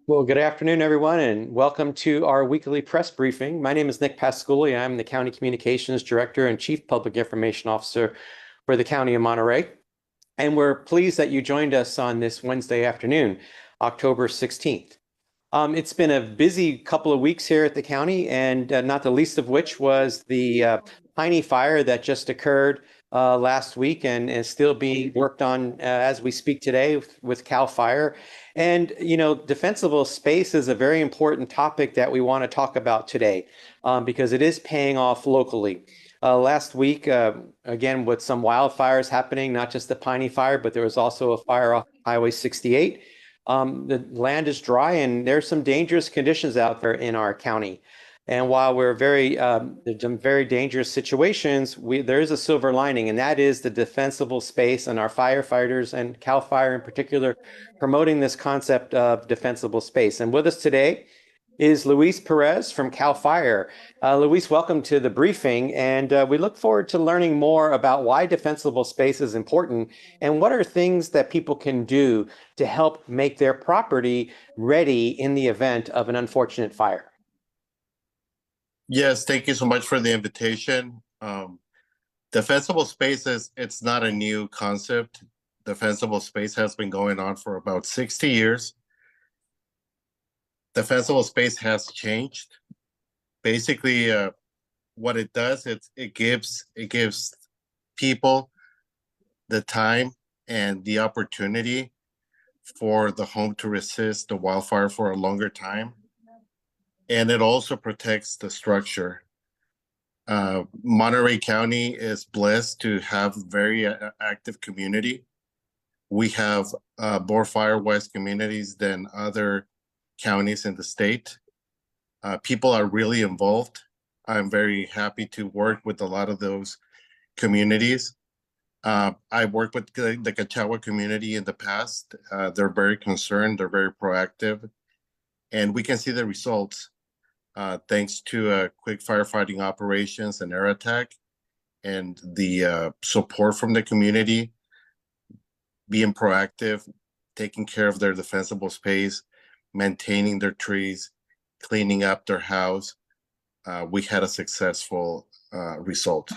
Well, good afternoon, everyone, and welcome to our weekly press briefing. My name is Nick Pasculi. I'm the County Communications Director and Chief Public Information Officer for the County of Monterey. And we're pleased that you joined us on this Wednesday afternoon, October 16th. It's been a busy couple of weeks here at the county, and not the least of which was the Piney fire that just occurred last week and is still being worked on as we speak today with CAL FIRE. And, you know, defensible space is a very important topic that we want to talk about today because it is paying off locally. Last week, again, with some wildfires happening, not just the Piney fire, but there was also a fire off Highway 68. The land is dry and there's some dangerous conditions out there in our county. And while we're there's some very dangerous situations, there is a silver lining, and that is the defensible space and our firefighters and CAL FIRE in particular promoting this concept of defensible space. And with us today is Luis Perez from CAL FIRE. Luis, welcome to the briefing, and we look forward to learning more about why defensible space is important and what are things that people can do to help make their property ready in the event of an unfortunate fire. Yes, thank you so much for the invitation. Defensible spaces, it's not a new concept. Defensible space has been going on for about 60 years. Defensible space has changed. Basically, what it does, it gives people the time and the opportunity for the home to resist the wildfire for a longer time. And it also protects the structure. Monterey County is blessed to have very active community. We have more fire-wise communities than other counties in the state. People are really involved. I'm very happy to work with a lot of those communities. I worked with the Cachagua community in the past. They're very concerned, they're very proactive, and we can see the results thanks to quick firefighting operations and air attack and the support from the community, being proactive, taking care of their defensible space, maintaining their trees, cleaning up their house. We had a successful result.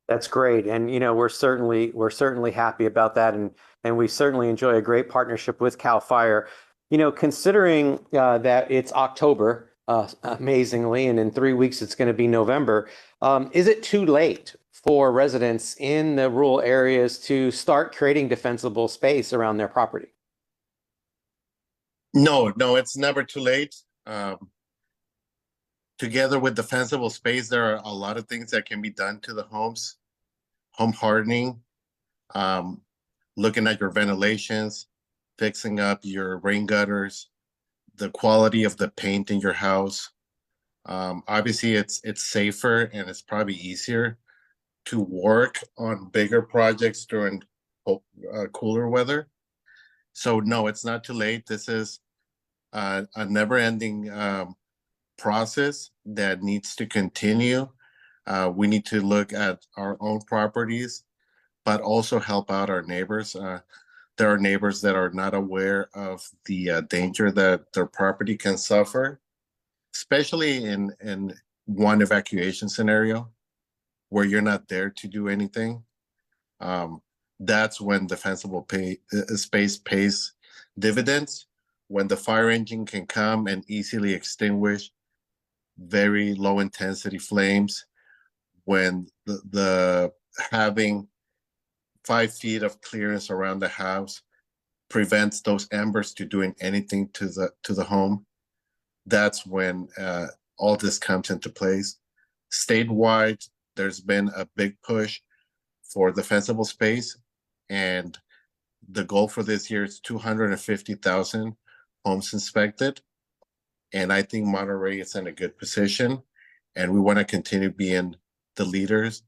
That's great, and you know we're certainly happy about that, and we certainly enjoy a great partnership with CAL FIRE. You know, considering that it's October, amazingly, and in 3 weeks it's going to be November, is it too late for residents in the rural areas to start creating defensible space around their property? No, it's never too late. Together with defensible space, there are a lot of things that can be done to the homes. Home hardening, looking at your ventilations, fixing up your rain gutters, the quality of the paint in your house. Obviously, it's safer and it's probably easier to work on bigger projects during cooler weather. So no, it's not too late. This is a never-ending process that needs to continue. We need to look at our own properties, but also help out our neighbors. There are neighbors that are not aware of the danger that their property can suffer, especially in one evacuation scenario where you're not there to do anything. That's when defensible space pays dividends, when the fire engine can come and easily extinguish very low intensity flames, when the having 5 feet of clearance around the house prevents those embers to doing anything to the home. That's when all this comes into place. Statewide, there's been a big push for defensible space, and the goal for this year is 250,000 homes inspected. And I think Monterey is in a good position, and we want to continue being the leaders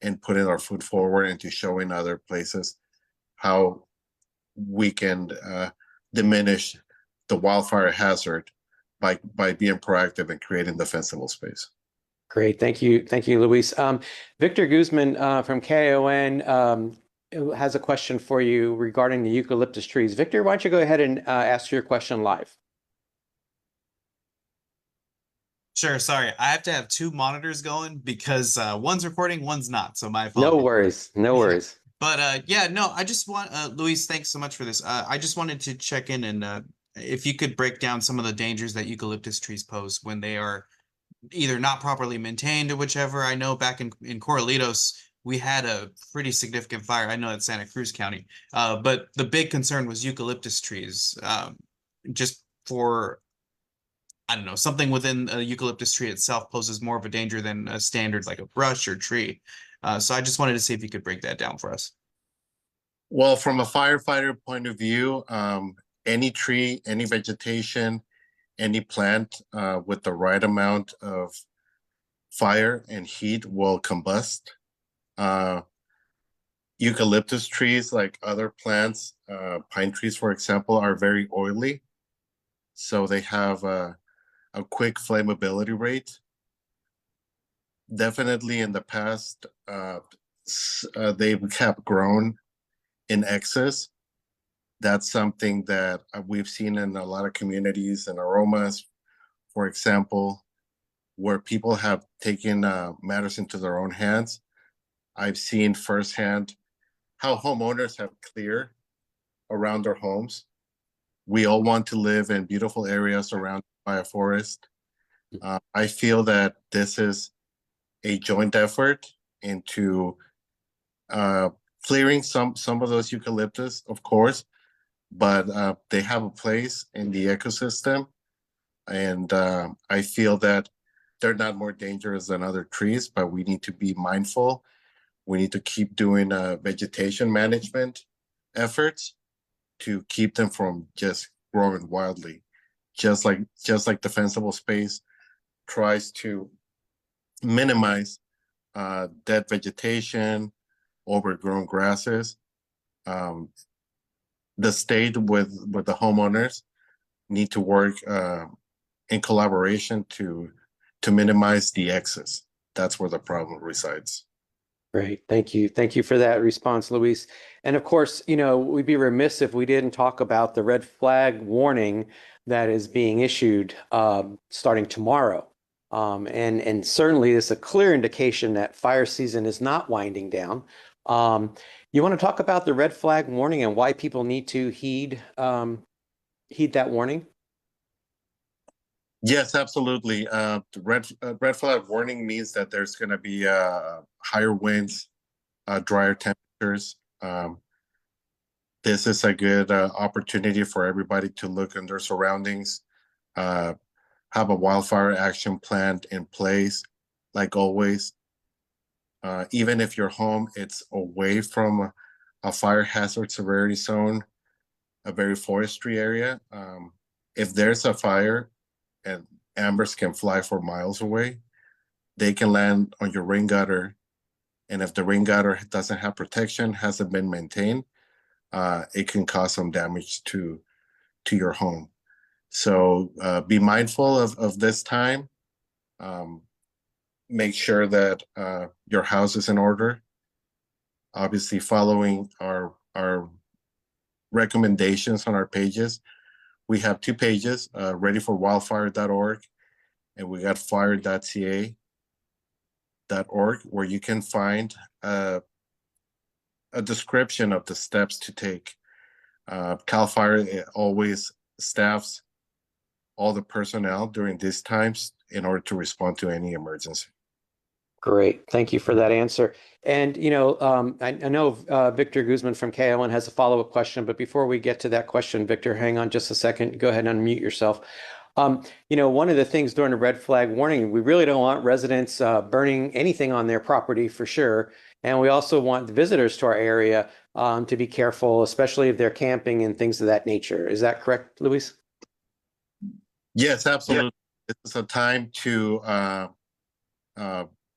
and putting our foot forward into showing other places how we can diminish the wildfire hazard by being proactive and creating defensible space. Great, thank you, Luis. Victor Guzman from KON. has a question for you regarding the eucalyptus trees. Victor, why don't you go ahead and ask your question live? Sure, sorry. I have to have two monitors going because one's recording, one's not. So my No apologies. worries. No worries. But yeah, no, I just want Luis, thanks so much for this. I just wanted to check in and if you could break down some of the dangers that eucalyptus trees pose when they are either not properly maintained or whichever. I know back in Corralitos, we had a pretty significant fire. I know it's Santa Cruz County, but the big concern was eucalyptus trees. Just for, I don't know, something within a eucalyptus tree itself poses more of a danger than a standard like a brush or tree. So I just wanted to see if you could break that down for us. Well, from a firefighter point of view, any tree, any vegetation, any plant with the right amount of fire and heat will combust. Eucalyptus trees, like other plants, pine trees, for example, are very oily. So they have a quick flammability rate. Definitely in the past, they have grown in excess. That's something that we've seen in a lot of communities and aromas, for example, where people have taken matters into their own hands. I've seen firsthand how homeowners have cleared around their homes. We all want to live in beautiful areas surrounded by a forest. I feel that this is a joint effort into clearing some of those eucalyptus, of course, but they have a place in the ecosystem, and I feel that they're not more dangerous than other trees, but we need to be mindful. We need to keep doing vegetation management efforts to keep them from just growing wildly, just like Defensible Space tries to minimize dead vegetation, overgrown grasses. The state with the homeowners need to work in collaboration to minimize the excess. That's where the problem resides. Great. Thank you. Thank you for that response, Luis. And of course, we'd be remiss if we didn't talk about the red flag warning that is being issued starting tomorrow. And certainly it's a clear indication that fire season is not winding down. You want to talk about the red flag warning and why people need to heed that warning? Yes, absolutely. The red flag warning means that there's going to be higher winds, drier temperatures. This is a good opportunity for everybody to look in their surroundings, have a wildfire action plan in place, like always. Even if your home it's away from a fire hazard severity zone, a very forestry area, if there's a fire and embers can fly for miles away, they can land on your rain gutter. And if the rain gutter doesn't have protection, hasn't been maintained, it can cause some damage to your home. So be mindful of this time. Make sure that your house is in order. Obviously, following our recommendations on our pages. We have two pages, readyforwildfire.org, and we got fire.ca.org, where you can find a description of the steps to take. CAL FIRE always staffs all the personnel during these times in order to respond to any emergency. Great. Thank you for that answer. And, I know Victor Guzman from KLN has a follow-up question, but before we get to that question, Victor, hang on just a second. Go ahead and unmute yourself. One of the things during the red flag warning, we really don't want residents burning anything on their property for sure. And we also want the visitors to our area to be careful, especially if they're camping and things of that nature. Is that correct, Luis? Yes, absolutely. Yeah. It's a time to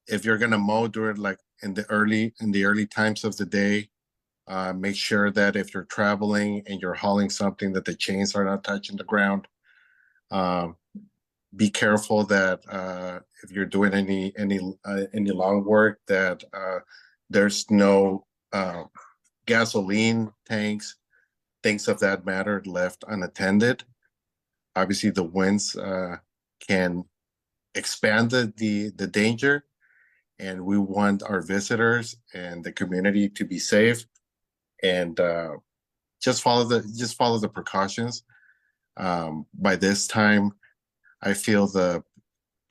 if you're gonna mow during like in the early times of the day, make sure that if you're traveling and you're hauling something that the chains are not touching the ground. Be careful that if you're doing any lawn work that there's no gasoline tanks, things of that matter left unattended. Obviously, the winds can expand the danger, and we want our visitors and the community to be safe and just follow the precautions. By this time, I feel the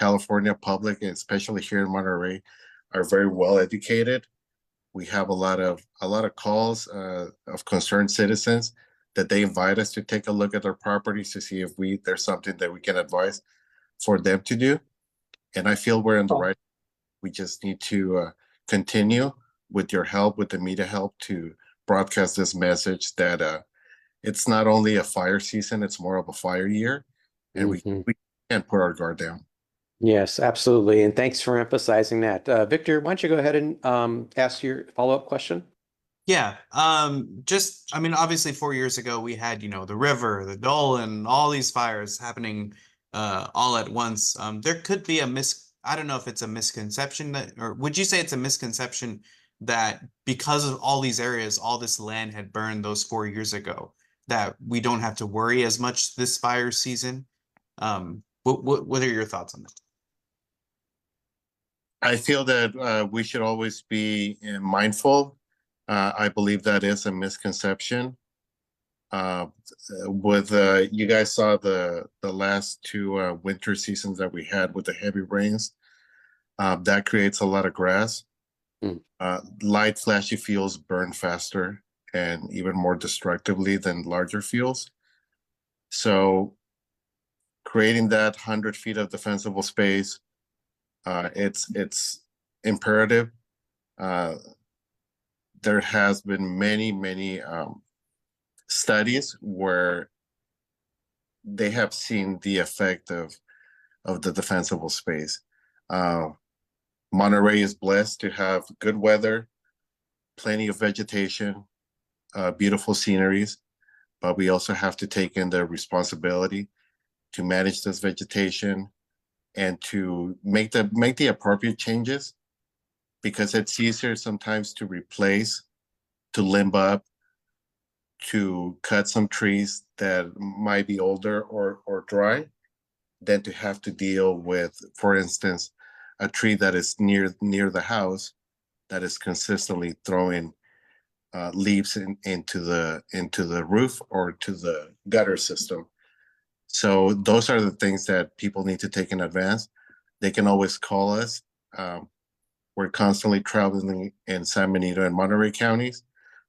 California public, and especially here in Monterey, are very well educated. We have a lot of calls of concerned citizens that they invite us to take a look at their properties to see if there's something that we can advise for them to do. And I feel we're in the right. We just need to continue with your help, with the media help, to broadcast this message that it's not only a fire season, it's more of a fire year, and we can't put our guard down. Yes, absolutely. And thanks for emphasizing that. Victor, why don't you go ahead and ask your follow-up question? Yeah. I mean, obviously 4 years ago we had, the river, the Dolan, all these fires happening all at once. There could be I don't know if it's a misconception or would you say it's a misconception that because of all these areas, all this land had burned those 4 years ago, that we don't have to worry as much this fire season? What are your thoughts on that? I feel that we should always be mindful. I believe that is a misconception. You guys saw the last two winter seasons that we had with the heavy rains. That creates a lot of grass. Light, flashy fuels burn faster and even more destructively than larger fuels. So creating that 100 feet of defensible space, it's imperative. There has been many studies where they have seen the effect of the defensible space. Monterey is blessed to have good weather, plenty of vegetation, beautiful sceneries, but we also have to take in the responsibility to manage this vegetation and to make the appropriate changes, because it's easier sometimes to replace, to limb up, to cut some trees that might be older or dry, than to have to deal with, for instance, a tree that is near the house that is consistently throwing leaves into the roof or to the gutter system. So those are the things that people need to take in advance. They can always call us. We're constantly traveling in San Benito and Monterey counties,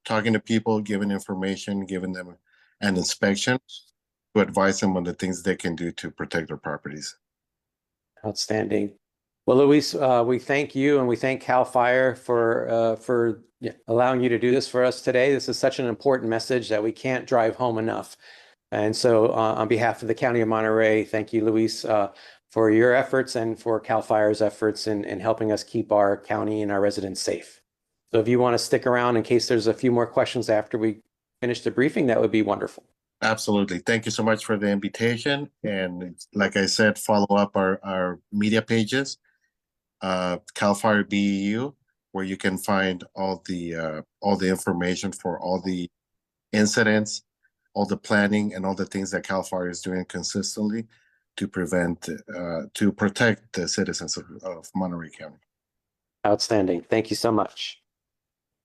talking to people, giving information, giving them an inspection to advise them on the things they can do to protect their properties. Outstanding. Well, Luis, we thank you and we thank CAL FIRE for allowing you to do this for us today. This is such an important message that we can't drive home enough. And so on behalf of the County of Monterey, thank you, Luis, for your efforts and for CAL FIRE's efforts in helping us keep our county and our residents safe. So if you want to stick around in case there's a few more questions after we finish the briefing, that would be wonderful. Absolutely. Thank you so much for the invitation. And like I said, follow up our media pages, CAL FIRE BEU, where you can find all the information for all the incidents, all the planning, and all the things that CAL FIRE is doing consistently to protect the citizens of Monterey County. Outstanding. Thank you so much.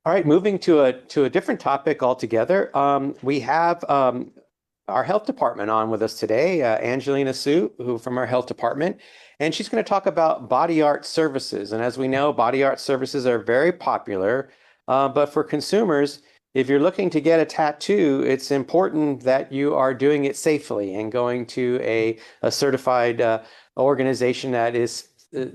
All right, moving to a different topic altogether. We have our health department on with us today, Angelina Sue, who from our health department, and she's going to talk about body art services. And as we know, body art services are very popular, but for consumers, if you're looking to get a tattoo, it's important that you are doing it safely and going to a certified organization that is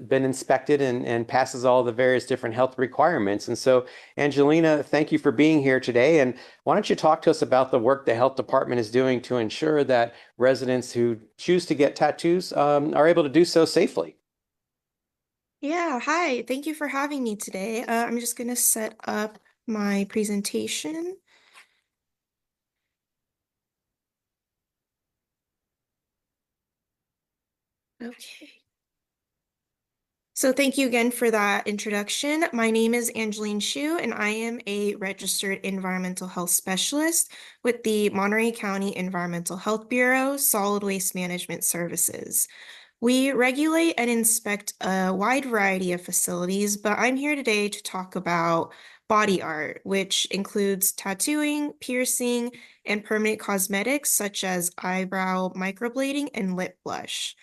been inspected and passes all the various different health requirements. And so, Angelina, thank you for being here today. And why don't you talk to us about the work the health department is doing to ensure that residents who choose to get tattoos are able to do so safely? Yeah, hi. Thank you for having me today. I'm just going to set up my presentation. Okay. So thank you again for that introduction. My name is Angelina Shu, and I am a registered environmental health specialist with the Monterey County Environmental Health Bureau Solid Waste Management Services. We regulate and inspect a wide variety of facilities, but I'm here today to talk about body art, which includes tattooing, piercing, and permanent cosmetics such as eyebrow microblading and lip blush.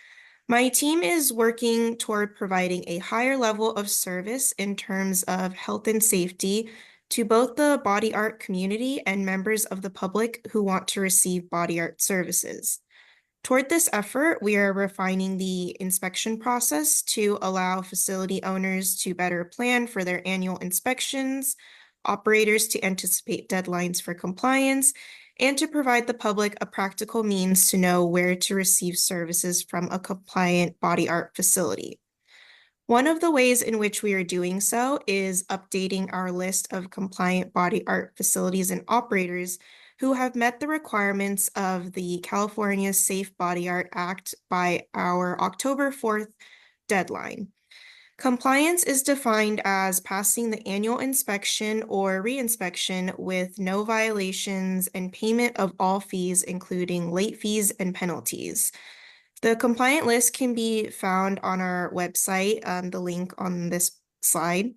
My team is working toward providing a higher level of service in terms of health and safety to both the body art community and members of the public who want to receive body art services. Toward this effort, we are refining the inspection process to allow facility owners to better plan for their annual inspections, operators to anticipate deadlines for compliance, and to provide the public a practical means to know where to receive services from a compliant body art facility. One of the ways in which we are doing so is updating our list of compliant body art facilities and operators who have met the requirements of the California Safe Body Art Act by our October 4th deadline. Compliance is defined as passing the annual inspection or re-inspection with no violations and payment of all fees, including late fees and penalties. The compliant list can be found on our website, the link on this slide.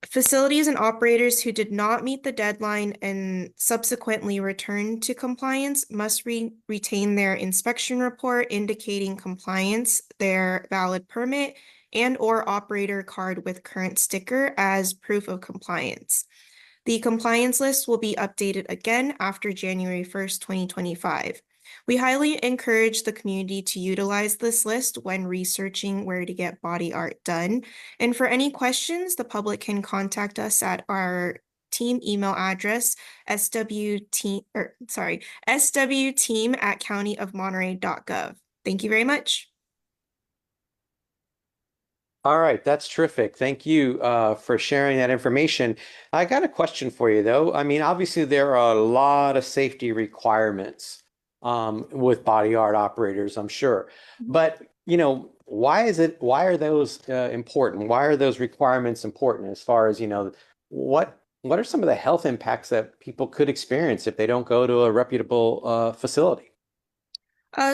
Facilities and operators who did not meet the deadline and subsequently returned to compliance must retain their inspection report indicating compliance, their valid permit, and/or operator card with current sticker as proof of compliance. The compliance list will be updated again after January 1st, 2025. We highly encourage the community to utilize this list when researching where to get body art done. And for any questions, the public can contact us at our team email address, swteam@countyofmonterey.gov. Thank you very much. All right, that's terrific. Thank you for sharing that information. I got a question for you, though. I mean, obviously, there are a lot of safety requirements with body art operators, I'm sure. But, why are those important? Why are those requirements important as far as, what are some of the health impacts that people could experience if they don't go to a reputable facility?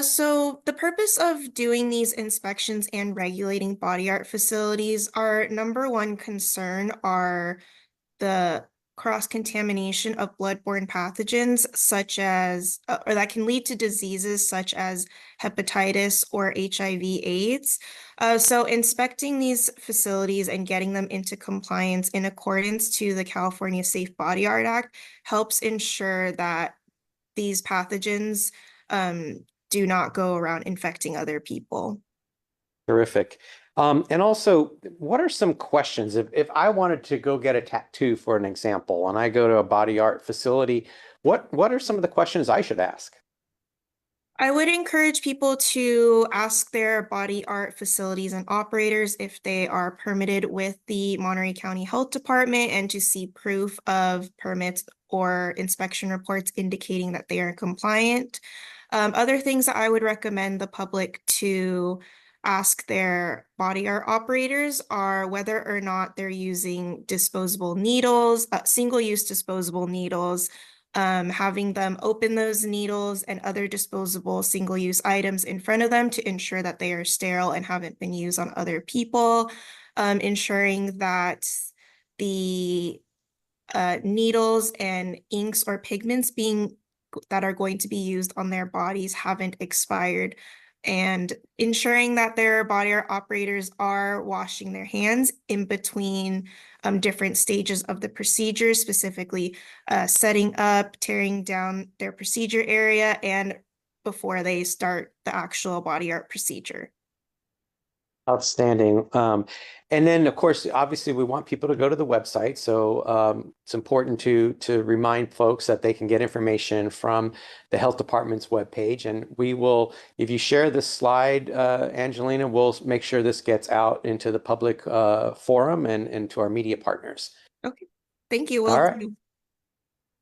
So the purpose of doing these inspections and regulating body art facilities, our number one concern are the cross-contamination of bloodborne pathogens such as, or that can lead to diseases such as hepatitis or HIV/AIDS. So inspecting these facilities and getting them into compliance in accordance to the California Safe Body Art Act helps ensure that these pathogens do not go around infecting other people. Terrific. And also, what are some questions if I wanted to go get a tattoo, for an example, and I go to a body art facility, what are some of the questions I should ask? I would encourage people to ask their body art facilities and operators if they are permitted with the Monterey County Health Department and to see proof of permits or inspection reports indicating that they are compliant. Other things that I would recommend the public to ask their body art operators are whether or not they're using disposable needles, single-use disposable needles, having them open those needles and other disposable single-use items in front of them to ensure that they are sterile and haven't been used on other people, ensuring that the needles and inks or pigments that are going to be used on their bodies haven't expired, and ensuring that their body art operators are washing their hands in between different stages of the procedure, specifically setting up, tearing down their procedure area, and before they start the actual body art procedure. Outstanding. And then, of course, obviously, we want people to go to the website. So it's important to remind folks that they can get information from the health department's webpage. And we will, if you share this slide, Angelina, we'll make sure this gets out into the public forum and to our media partners. Okay, thank you. All right.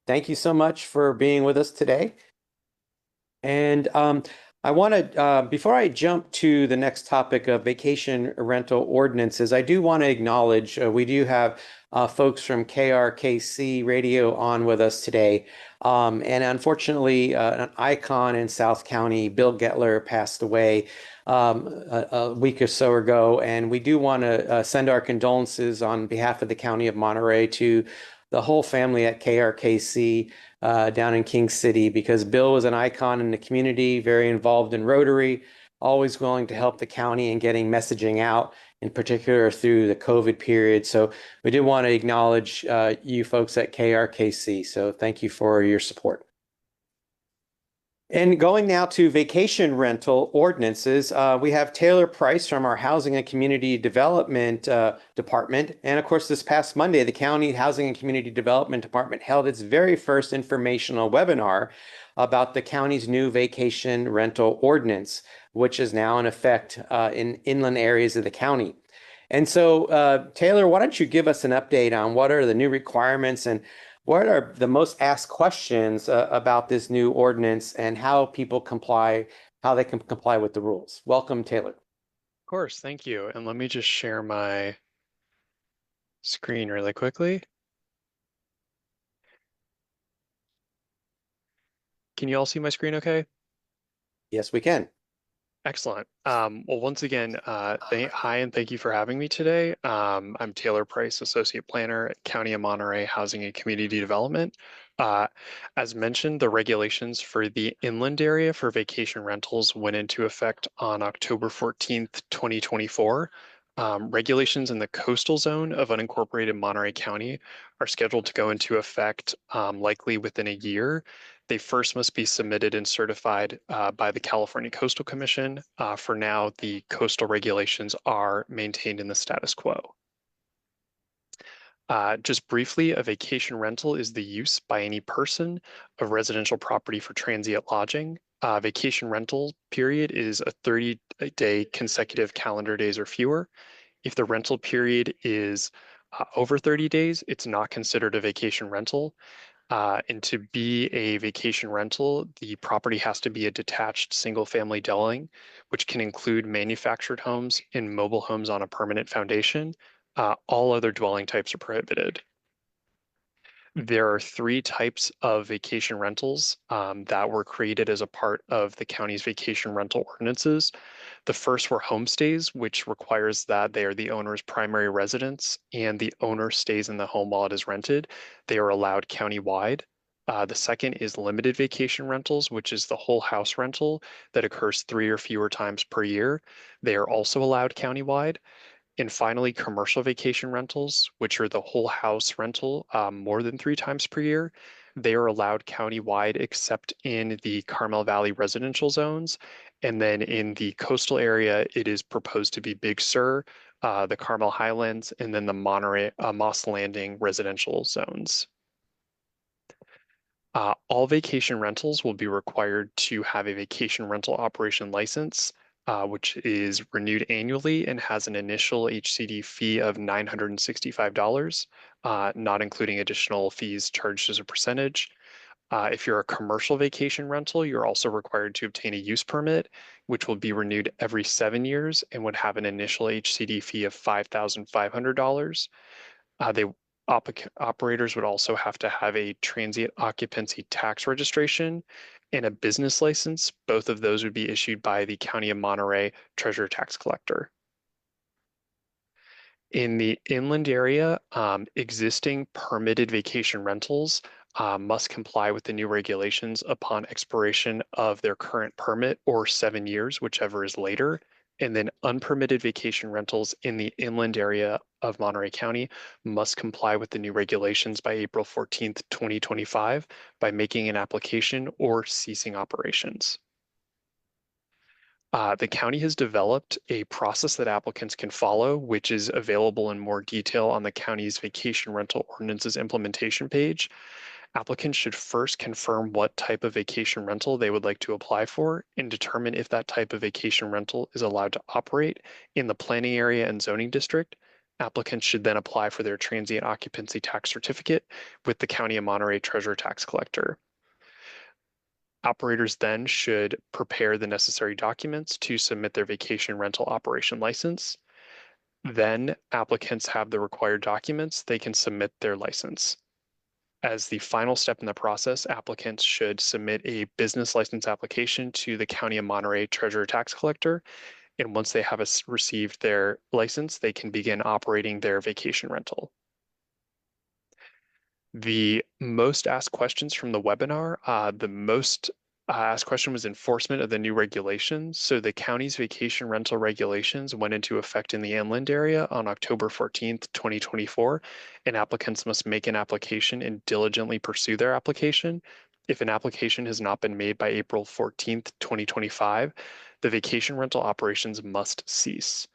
Thank you so much for being with us today. And I want to, before I jump to the next topic of vacation rental ordinances, I do want to acknowledge we do have folks from KRKC radio on with us today. And unfortunately, an icon in South County, Bill Getler, passed away a week or so ago. And we do want to send our condolences on behalf of the County of Monterey to the whole family at KRKC down in King City, because Bill was an icon in the community, very involved in Rotary, always willing to help the county in getting messaging out, in particular through the COVID period. So we do want to acknowledge you folks at KRKC. So thank you for your support. And going now to vacation rental ordinances, we have Taylor Price from our Housing and Community Development Department. And of course, this past Monday, the County Housing and Community Development Department held its very first informational webinar about the county's new vacation rental ordinance, which is now in effect in inland areas of the county. And so, Taylor, why don't you give us an update on what are the new requirements and what are the most asked questions about this new ordinance and how people comply, how they can comply with the rules? Welcome, Taylor. Of course, thank you. And let me just share my screen really quickly. Can you all see my screen okay? Yes, we can. Excellent. Well, once again, hi and thank you for having me today. I'm Taylor Price, Associate Planner at County of Monterey Housing and Community Development. As mentioned, the regulations for the inland area for vacation rentals went into effect on October 14th, 2024. Regulations in the coastal zone of unincorporated Monterey County are scheduled to go into effect likely within a year. They first must be submitted and certified by the California Coastal Commission. For now, the coastal regulations are maintained in the status quo. Just briefly, a vacation rental is the use by any person of residential property for transient lodging. Vacation rental period is a 30-day consecutive calendar days or fewer. If the rental period is over 30 days, it's not considered a vacation rental. And to be a vacation rental, the property has to be a detached single-family dwelling, which can include manufactured homes and mobile homes on a permanent foundation. All other dwelling types are prohibited. There are 3 types of vacation rentals that were created as a part of the county's vacation rental ordinances. The first were homestays, which requires that they are the owner's primary residence and the owner stays in the home while it is rented. They are allowed countywide. The second is limited vacation rentals, which is the whole house rental that occurs 3 or fewer times per year. They are also allowed countywide. And finally, commercial vacation rentals, which are the whole house rental more than 3 times per year. They are allowed countywide except in the Carmel Valley residential zones. And then in the coastal area, it is proposed to be Big Sur, the Carmel Highlands, and then the Monterey, Moss Landing residential zones. All vacation rentals will be required to have a vacation rental operation license, which is renewed annually and has an initial HCD fee of $965, not including additional fees charged as a percentage. If you're a commercial vacation rental, you're also required to obtain a use permit, which will be renewed every 7 years and would have an initial HCD fee of $5,500. Operators would also have to have a transient occupancy tax registration and a business license. Both of those would be issued by the County of Monterey Treasurer Tax Collector. In the inland area, existing permitted vacation rentals must comply with the new regulations upon expiration of their current permit or 7 years, whichever is later. And then unpermitted vacation rentals in the inland area of Monterey County must comply with the new regulations by April 14th, 2025 by making an application or ceasing operations. The county has developed a process that applicants can follow, which is available in more detail on the county's vacation rental ordinances implementation page. Applicants should first confirm what type of vacation rental they would like to apply for and determine if that type of vacation rental is allowed to operate in the planning area and zoning district. Applicants should then apply for their transient occupancy tax certificate with the County of Monterey Treasurer Tax Collector. Operators then should prepare the necessary documents to submit their vacation rental operation license. Then applicants have the required documents, they can submit their license. As the final step in the process, applicants should submit a business license application to the County of Monterey Treasurer Tax Collector. And once they have received their license, they can begin operating their vacation rental. The most asked questions from the webinar, the most asked question was enforcement of the new regulations. So the county's vacation rental regulations went into effect in the inland area on October 14th, 2024, and applicants must make an application and diligently pursue their application. If an application has not been made by April 14th, 2025, the vacation rental operations must cease.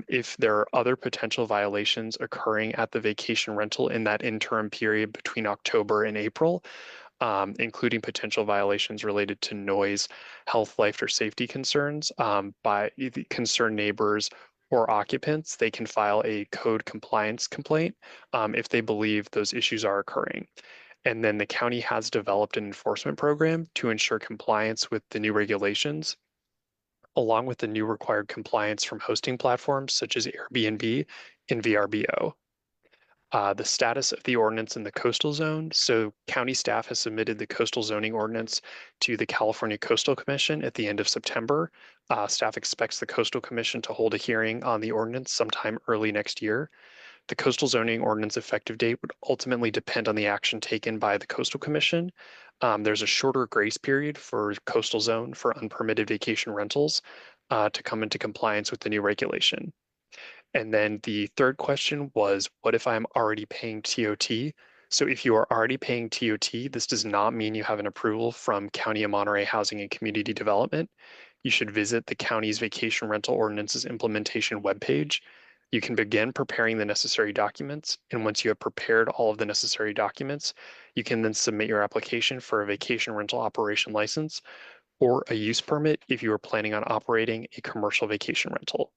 If there are other potential violations occurring at the vacation rental in that interim period between October and April, including potential violations related to noise, health, life, or safety concerns by the concerned neighbors or occupants, they can file a code compliance complaint if they believe those issues are occurring. And then the county has developed an enforcement program to ensure compliance with the new regulations, along with the new required compliance from hosting platforms such as Airbnb and VRBO. The status of the ordinance in the coastal zone. So county staff has submitted the coastal zoning ordinance to the California Coastal Commission at the end of September. Staff expects the Coastal Commission to hold a hearing on the ordinance sometime early next year. The coastal zoning ordinance effective date would ultimately depend on the action taken by the Coastal Commission. There's a shorter grace period for coastal zone for unpermitted vacation rentals to come into compliance with the new regulation. And then the third question was, what if I'm already paying TOT? So if you are already paying TOT, this does not mean you have an approval from County of Monterey Housing and Community Development. You should visit the county's vacation rental ordinances implementation webpage. You can begin preparing the necessary documents. And once you have prepared all of the necessary documents, you can then submit your application for a vacation rental operation license or a use permit if you are planning on operating a commercial vacation rental.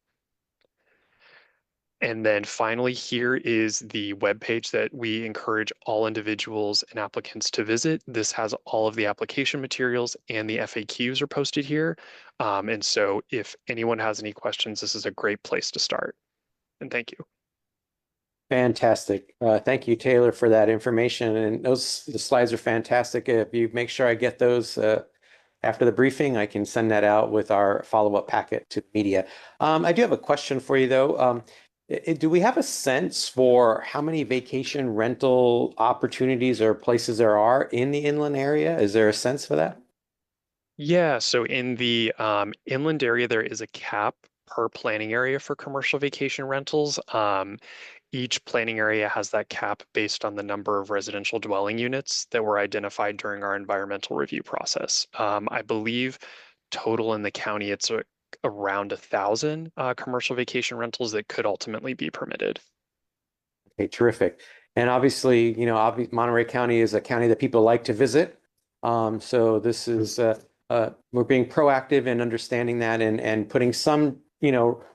And then finally, here is the webpage that we encourage all individuals and applicants to visit. This has all of the application materials and the FAQs are posted here. And so if anyone has any questions, this is a great place to start. And thank you. Fantastic. Thank you, Taylor, for that information. And the slides are fantastic. If you make sure I get those after the briefing, I can send that out with our follow-up packet to the media. I do have a question for you, though. Do we have a sense for how many vacation rental opportunities or places there are in the inland area? Is there a sense for that? Yeah, so in the inland area, there is a cap per planning area for commercial vacation rentals. Each planning area has that cap based on the number of residential dwelling units that were identified during our environmental review process. I believe total in the county, it's around 1,000 commercial vacation rentals that could ultimately be permitted. Okay, terrific. And obviously, Monterey County is a county that people like to visit. So this is, we're being proactive in understanding that and putting some,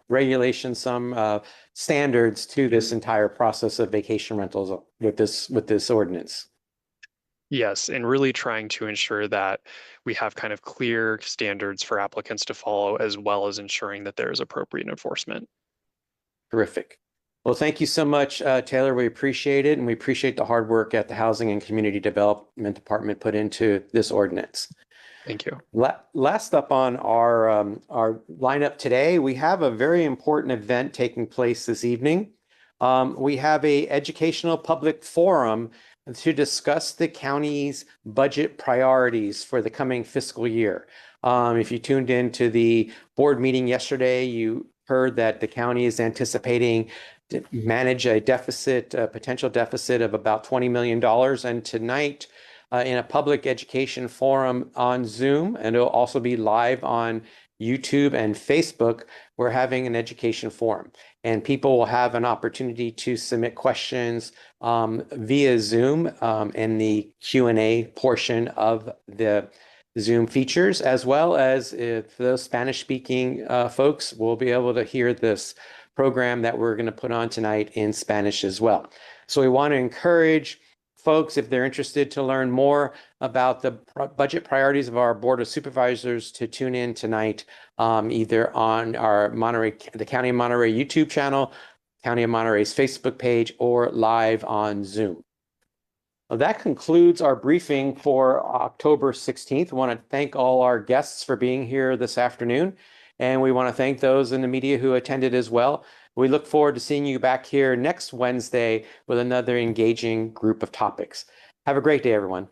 regulations, some standards to this entire process of vacation rentals with this ordinance. Yes, and really trying to ensure that we have kind of clear standards for applicants to follow, as well as ensuring that there is appropriate enforcement. Terrific. Well, thank you so much, Taylor. We appreciate it, and we appreciate the hard work that the Housing and Community Development Department put into this ordinance. Thank you. Last up on our lineup today, we have a very important event taking place this evening. We have an educational public forum to discuss the county's budget priorities for the coming fiscal year. If you tuned into the board meeting yesterday, you heard that the county is anticipating to manage a potential deficit of about $20 million. And tonight, in a public education forum on Zoom, and it'll also be live on YouTube and Facebook, we're having an education forum. And people will have an opportunity to submit questions via Zoom in the Q&A portion of the Zoom features, as well as if those Spanish-speaking folks will be able to hear this program that we're going to put on tonight in Spanish as well. So we want to encourage folks, if they're interested to learn more about the budget priorities of our Board of Supervisors, to tune in tonight, either on our the County of Monterey YouTube channel, County of Monterey's Facebook page, or live on Zoom. Well, that concludes our briefing for October 16th. I want to thank all our guests for being here this afternoon, and we want to thank those in the media who attended as well. We look forward to seeing you back here next Wednesday with another engaging group of topics. Have a great day, everyone.